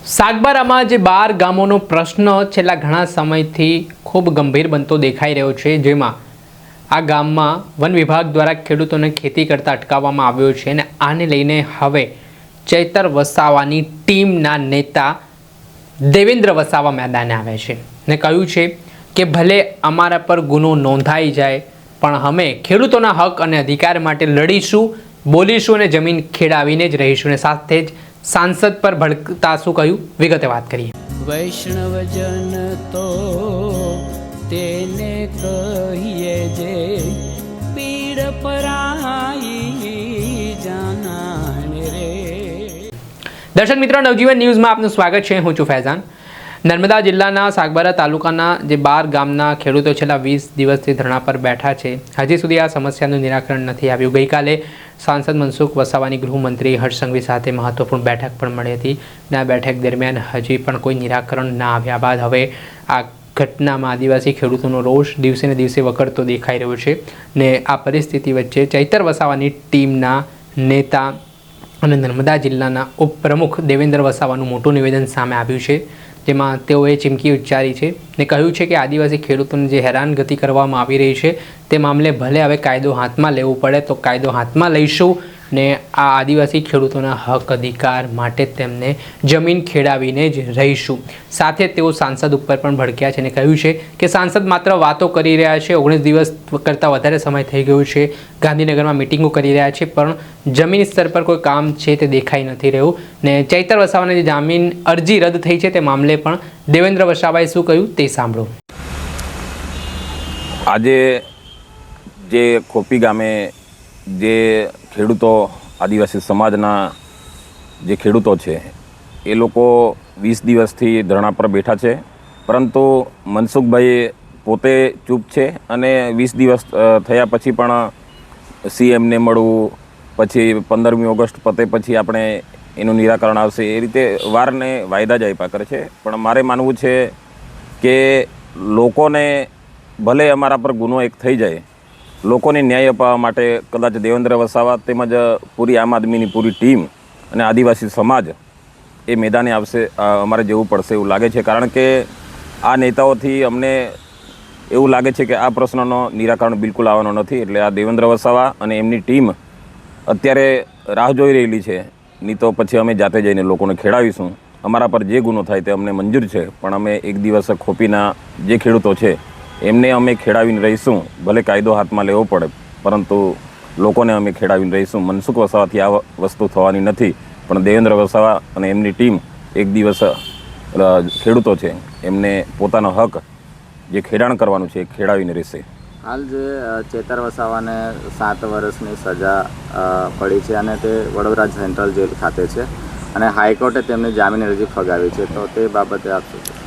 સાગબારામાં જે 12 ગામોનો પ્રશ્ન છેલ્લા ઘણા સમયથી ખૂબ ગંભીર બનતો દેખાઈ રહ્યો છે, જેમાં આ ગામમાં વન વિભાગ દ્વારા ખેડૂતોને ખેતી કરતા અટકાવવામાં આવ્યો છે અને આને લઈને હવે ચૈતર વસાવાની ટીમના નેતા દેવેન્દ્ર વસાવા મેદાને આવે છે અને કહ્યું છે કે ભલે અમારા પર ગુનો નોંધાઈ જાય પણ અમે ખેડૂતોના હક અને અધિકાર માટે લડીશું, બોલીશું અને જમીન ખેડાવીને જ રહીશું. અને સાથે જ सांसद पर भड़कता શું કહ્યું વિગતે વાત કરીએ. વૈષ્ણવજન તો તેને કહીએ જે પીડ પરાઈ જાનાને રે. દર્શક મિત્રો, નવજીવન ન્યૂઝમાં આપનું સ્વાગત છે. હું છું ફૈઝાન. નર્મદા જિલ્લાના સાગબારા તાલુકાના જે 12 ગામના ખેડૂતો છેલ્લા 20 દિવસથી ધરણા પર બેઠા છે. હજી સુધી આ સમસ્યાનું નિરાકરણ નથી આવ્યું. ગઈકાલે સાંસદ મનસુખ વસાવાની ગૃહમંત્રી હર્ષ સંઘવી સાથે મહત્વપૂર્ણ બેઠક પણ મળી હતી અને આ બેઠક દરમિયાન હજી પણ કોઈ નિરાકરણ ના આવ્યા બાદ હવે આ ઘટનામાં આદિવાસી ખેડૂતોનો રોષ દિવસે ને દિવસે વકરતો દેખાઈ રહ્યો છે. ને આ પરિસ્થિતિ વચ્ચે ચૈતર વસાવાની ટીમના નેતા અને નર્મદા જિલ્લાના ઉપપ્રમુખ દેવેન્દ્ર વસાવાનું મોટું નિવેદન સામે આવ્યું છે, જેમાં તેઓએ ચીમકી ઉચ્ચારી છે ને કહ્યું છે કે આદિવાસી ખેડૂતોને જે હેરાનગતિ કરવામાં આવી રહી છે તે મામલે ભલે હવે કાયદો હાથમાં લેવું પડે તો કાયદો હાથમાં લઈશું ને આ આદિવાસી ખેડૂતોના હક અધિકાર માટે તેમને જમીન ખેડાવીને જ રહીશું. સાથે તેઓ સાંસદ ઉપર પણ ભડક્યા છે અને કહ્યું છે કે સાંસદ માત્ર વાતો કરી રહ્યા છે. 19 દિવસ કરતાં વધારે સમય થઈ ગયો છે. ગાંધીનગરમાં મિટિંગો કરી રહ્યા છે પણ જમીન સ્તર પર કોઈ કામ છે તે દેખાઈ નથી રહ્યું. ને ચૈતર વસાવાની જે જામીન અરજી રદ થઈ છે તે મામલે પણ દેવેન્દ્ર વસાવાએ શું કહ્યું તે સાંભળો. આજે જે ખોપી ગામે જે ખેડૂતો આદિવાસી સમાજના જે ખેડૂતો છે એ લોકો 20 દિવસથી ધરણા પર બેઠા છે, પરંતુ મનસુખભાઈ પોતે ચૂપ છે અને 20 દિવસ થયા પછી પણ સીએમને મળવું, પછી 15મી ઓગસ્ટ પતે પછી આપણે એનું નિરાકરણ આવશે એ રીતે વારને વાયદા જ આપ્યા કરે છે. પણ મારે માનવું છે કે લોકોને ભલે અમારા પર ગુનો એક થઈ જાય, લોકોને ન્યાય અપાવવા માટે કદાચ દેવેન્દ્ર વસાવા તેમજ પૂરી આમ આદમીની પૂરી ટીમ અને આદિવાસી સમાજ એ મેદાને આવશે, અમારે જવું પડશે એવું લાગે છે. કારણ કે આ નેતાઓથી અમને એવું લાગે છે કે આ પ્રશ્નનો નિરાકરણ બિલકુલ આવવાનો નથી. એટલે આ દેવેન્દ્ર વસાવા અને એમની ટીમ અત્યારે રાહ જોઈ રહેલી છે. નહીં તો પછી અમે જાતે જઈને લોકોને ખેડાવીશું. અમારા પર જે ગુનો થાય તે અમને મંજૂર છે, પણ અમે એક દિવસ ખોપીના જે ખેડૂતો છે એમને અમે ખેડાવીને રહીશું. ભલે કાયદો હાથમાં લેવો પડે, પરંતુ લોકોને અમે ખેડાવીને રહીશું. મનસુખ વસાવાથી આ વસ્તુ થવાની નથી, પણ દેવેન્દ્ર વસાવા અને એમની ટીમ એક દિવસ ખેડૂતો છે એમને પોતાનો હક જે ખેડાણ કરવાનું છે એ ખેડાવીને રહેશે. હાલ જે ચૈતર વસાવાને 7 વર્ષની સજા પડી છે અને તે વડોદરા સેન્ટ્રલ જેલ ખાતે છે અને હાઈકોર્ટે તેમની જામીન અરજી ફગાવી છે, તો તે બાબતે આપ શું કહેશો?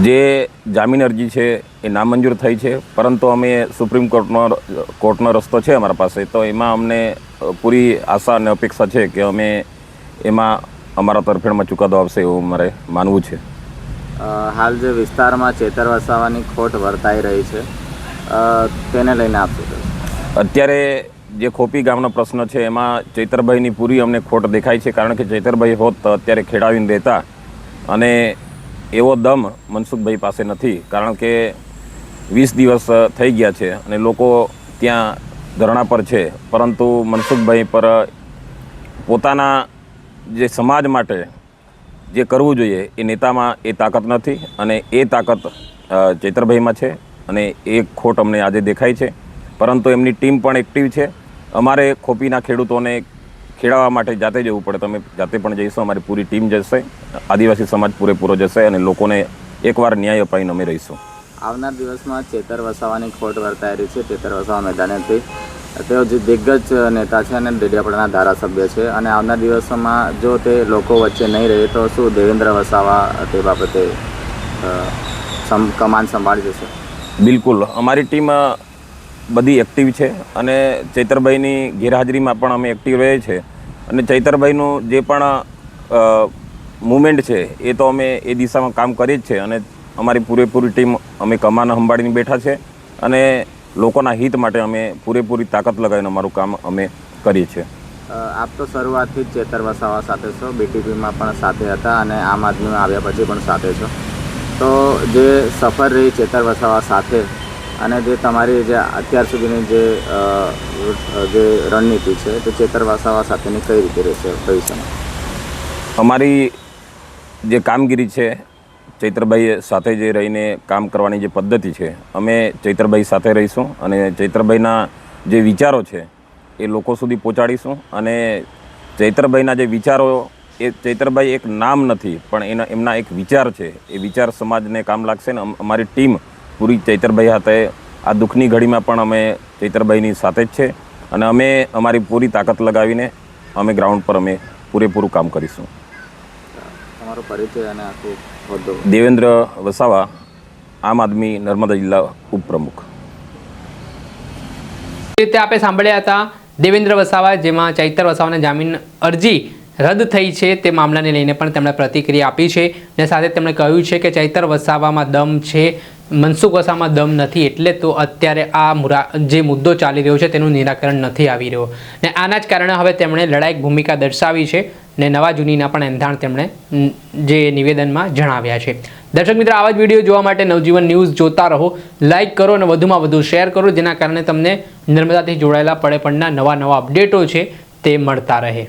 જે જામીન અરજી છે એ નામંજૂર થઈ છે, પરંતુ અમે સુપ્રીમ કોર્ટનો રસ્તો છે અમારા પાસે, તો એમાં અમને પૂરી આશા અને અપેક્ષા છે કે અમે એમાં અમારા તરફેણમાં ચુકાદો આવશે એવું મારે માનવું છે. હાલ જે વિસ્તારમાં ચૈતર વસાવાની ખોટ વર્તાઈ રહી છે તેને લઈને આપ શું કહેશો? અત્યારે જે ખોપી ગામનો પ્રશ્ન છે એમાં ચૈતરભાઈની પૂરી અમને ખોટ દેખાય છે. કારણ કે ચૈતરભાઈ હોત તો અત્યારે ખેડાવીને રહેતા, અને એવો દમ મનસુખભાઈ પાસે નથી. કારણ કે 20 દિવસ થઈ ગયા છે અને લોકો ત્યાં ધરણા પર છે, પરંતુ મનસુખભાઈ પર પોતાના જે સમાજ માટે જે કરવું જોઈએ એ નેતામાં એ તાકાત નથી, અને એ તાકાત ચૈતરભાઈમાં છે અને એ ખોટ અમને આજે દેખાય છે. પરંતુ એમની ટીમ પણ એક્ટિવ છે. અમારે ખોપીના ખેડૂતોને ખેડાવવા માટે જાતે જવું પડે તો અમે જાતે પણ જઈશું. અમારી પૂરી ટીમ જશે, આદિવાસી સમાજ પૂરેપૂરો જશે અને લોકોને એકવાર ન્યાય અપાવીને અમે રહીશું. આવનાર દિવસમાં ચૈતર વસાવાની ખોટ વર્તાઈ રહી છે. ચૈતર વસાવા મેદાનેથી તેઓ જે દિગ્ગજ નેતા છે અને ડેડિયાપાડાના ધારાસભ્ય છે, અને આવનાર દિવસોમાં જો તે લોકો વચ્ચે નહીં રહે તો શું દેવેન્દ્ર વસાવા તે બાબતે કમાન સંભાળી જશે? બિલકુલ, અમારી ટીમ બધી એક્ટિવ છે અને ચૈતરભાઈની ગેરહાજરીમાં પણ અમે એક્ટિવ રહીએ છીએ. અને ચૈતરભાઈનું જે પણ મુવમેન્ટ છે એ તો અમે એ દિશામાં કામ કરીએ જ છે, અને અમારી પૂરેપૂરી ટીમ અમે કમાન સંભાળીને બેઠા છે અને લોકોના હિત માટે અમે પૂરેપૂરી તાકાત લગાવીને અમારું કામ અમે કરીએ છીએ. આપ તો શરૂઆતથી જ ચેતર વસાવા સાથે છો, બીટીપીમાં પણ સાથે હતા અને આમ આદમીમાં આવ્યા પછી પણ સાથે છો. તો જે સફર રહી ચેતર વસાવા સાથે અને જે તમારી જે અત્યાર સુધીની જે રણનીતિ છે તે ચેતર વસાવા સાથેની કઈ રીતે રહેશે ભવિષ્યમાં? અમારી જે કામગીરી છે, ચૈતરભાઈ સાથે જે રહીને કામ કરવાની જે પદ્ધતિ છે, અમે ચૈતરભાઈ સાથે રહીશું અને ચૈતરભાઈના જે વિચારો છે એ લોકો સુધી પહોંચાડીશું. અને ચૈતરભાઈના જે વિચારો, એ ચૈતરભાઈ એક નામ નથી પણ એમના એક વિચાર છે. એ વિચાર સમાજને કામ લાગશે ને અમારી ટીમ પૂરી ચૈતરભાઈ સાથે આ દુઃખની ઘડીમાં પણ અમે ચૈતરભાઈની સાથે જ છે અને અમે અમારી પૂરી તાકાત લગાવીને અમે ગ્રાઉન્ડ પર અમે પૂરેપૂરું કામ કરીશું. તમારો પરિચય અને આખું હોદ્દો? દેવેન્દ્ર વસાવા, આમ આદમી નર્મદા જિલ્લા ઉપપ્રમુખ. રીતે આપણે સાંભળ્યા હતા દેવેન્દ્ર વસાવા, જેમાં ચૈતર વસાવાને જામીન અરજી રદ થઈ છે તે મામલાને લઈને પણ તેમણે પ્રતિક્રિયા આપી છે અને સાથે તેમણે કહ્યું છે કે ચૈતર વસાવામાં દમ છે, મનસુખ વસાવામાં દમ નથી, એટલે તો અત્યારે આ જે મુદ્દો ચાલી રહ્યો છે તેનું નિરાકરણ નથી આવી રહ્યો ને આના જ કારણે હવે તેમણે લડાયક ભૂમિકા દર્શાવી છે ને નવા જૂનીના પણ એંધાણ તેમણે જે નિવેદનમાં જણાવ્યા છે. દર્શક મિત્રો, આવા જ વિડીયો જોવા માટે નવજીવન ન્યૂઝ જોતા રહો, લાઇક કરો અને વધુમાં વધુ શેર કરો, જેના કારણે તમને નર્મદાથી જોડાયેલા પડે પડના નવા અપડેટો છે તે મળતા રહે.